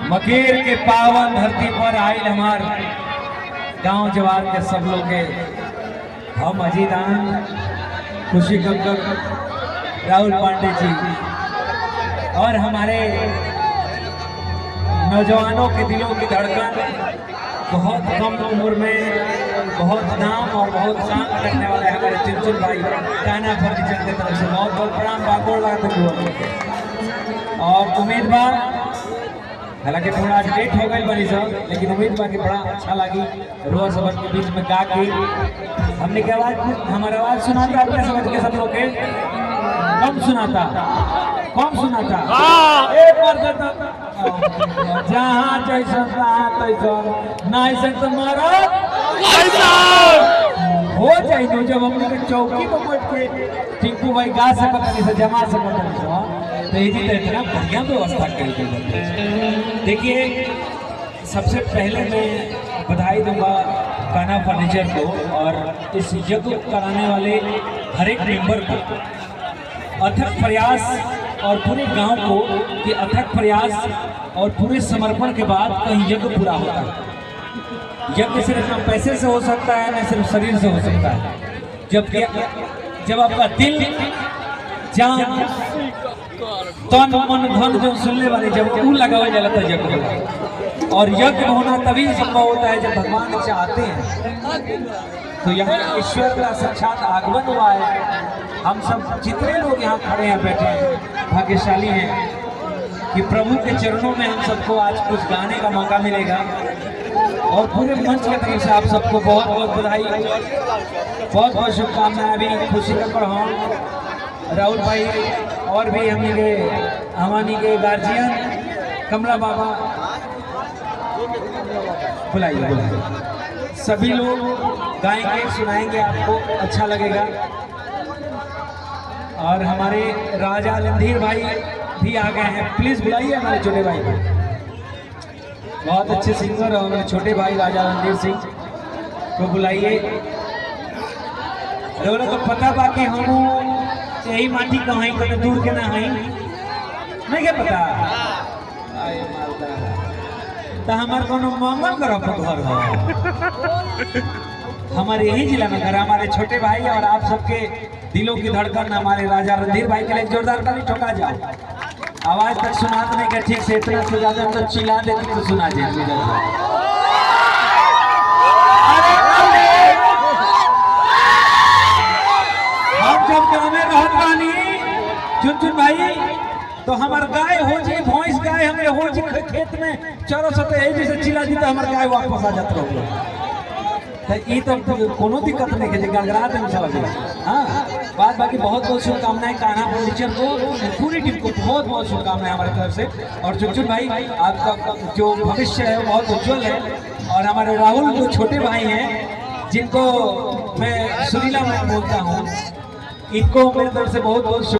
मकेर के पावन धरती पर आयल हमार गांव जवार के सब लोग के हम अजीत आनंद, खुशी कक्कर, राहुल पांडे जी और हमारे नौजवानों के दिलों की धड़कन, बहुत कम उम्र में बहुत नाम और बहुत काम करने वाले हमारे चुनचुन भाई कान्हा फर्नीचर की तरफ से बहुत बहुत प्रणाम बागोड़ और उम्मीद बा, हालांकि थोड़ा लेट हो गई बनी सब, लेकिन उम्मीद बा कि बड़ा अच्छा लगी रोज सबर के बीच में गा के हमने की आवाज, हमारा आवाज सुनाता अपने समझ के सब लोग के कम सुनाता एक बार जहाँ जैसा तैसा तुम्हारा हो जाए। जब हम लोग चौकी पर बैठ के टिंकू भाई गा सकते से जमा सकते तो इतना बढ़िया व्यवस्था कर दी। देखिए, सबसे पहले मैं बधाई दूंगा कान्हा फर्नीचर को और इस यज्ञ कराने वाले हर एक मेंबर को, अथक प्रयास और पूरे गांव को कि अथक प्रयास और पूरे समर्पण के बाद कहीं यज्ञ पूरा होता है। यज्ञ सिर्फ न पैसे से हो सकता है, न सिर्फ शरीर से हो सकता है। जब आपका दिल, जान, तन, मन, धन जो सुनने वाले जब वो लगाया जाता है यज्ञ होगा। और यज्ञ होना तभी संभव होता है जब भगवान चाहते हैं। तो यहाँ ईश्वर का साक्षात आगमन हुआ है। हम सब जितने लोग यहाँ खड़े हैं, बैठे हैं, भाग्यशाली हैं कि प्रभु के चरणों में हम सबको आज कुछ गाने का मौका मिलेगा। और पूरे मंच की तरफ से आप सबको बहुत बहुत बधाई, बहुत बहुत शुभकामनाएं। अभी खुशी का पढ़ाओ राहुल भाई और भी हमारी के गार्जियन कमला बाबा, बुलाइए सभी लोग गाएंगे, सुनाएंगे, आपको अच्छा लगेगा। और हमारे राजा रणधीर भाई भी आ गए हैं, प्लीज बुलाइए हमारे छोटे भाई को, बहुत अच्छे सिंगर और हमारे छोटे भाई राजा रणधीर सिंह को बुलाइए। तो पता बाकी हम यही माटी कहीं कभी दूर के ना है, नहीं क्या पता तो हमारे को मंगल करो घर हमारे यही जिला में घर, हमारे छोटे भाई और आप सबके दिलों की धड़कन हमारे राजा रणधीर भाई के लिए जोरदार ताली ठोका जाए। आवाज तक सुना नहीं क्या ठीक से, इतना से ज्यादा हम तो चिल्ला देते तो सुना जाए। हम जब गाँव में रहत बानी चुनचुन भाई, तो हमार गाय हो जी, भैंस गाय हमें हो जी खेत में चरो सते जैसे चिल्ला दी तो हमार गाय वापस आ जात रहो। तो कोनो दिक्कत नहीं है, गड़गड़ा देने चला जाए। हाँ, बात बाकी बहुत बहुत शुभकामनाएं कान्हा फर्नीचर को, पूरी टीम को बहुत बहुत शुभकामनाएं हमारी तरफ से। और चुनचुन भाई, आपका जो भविष्य है वो बहुत उज्जवल है। और हमारे राहुल जो छोटे भाई हैं, जिनको मैं सुरीला मैं बोलता हूँ, इनको मेरी तरफ से बहुत बहुत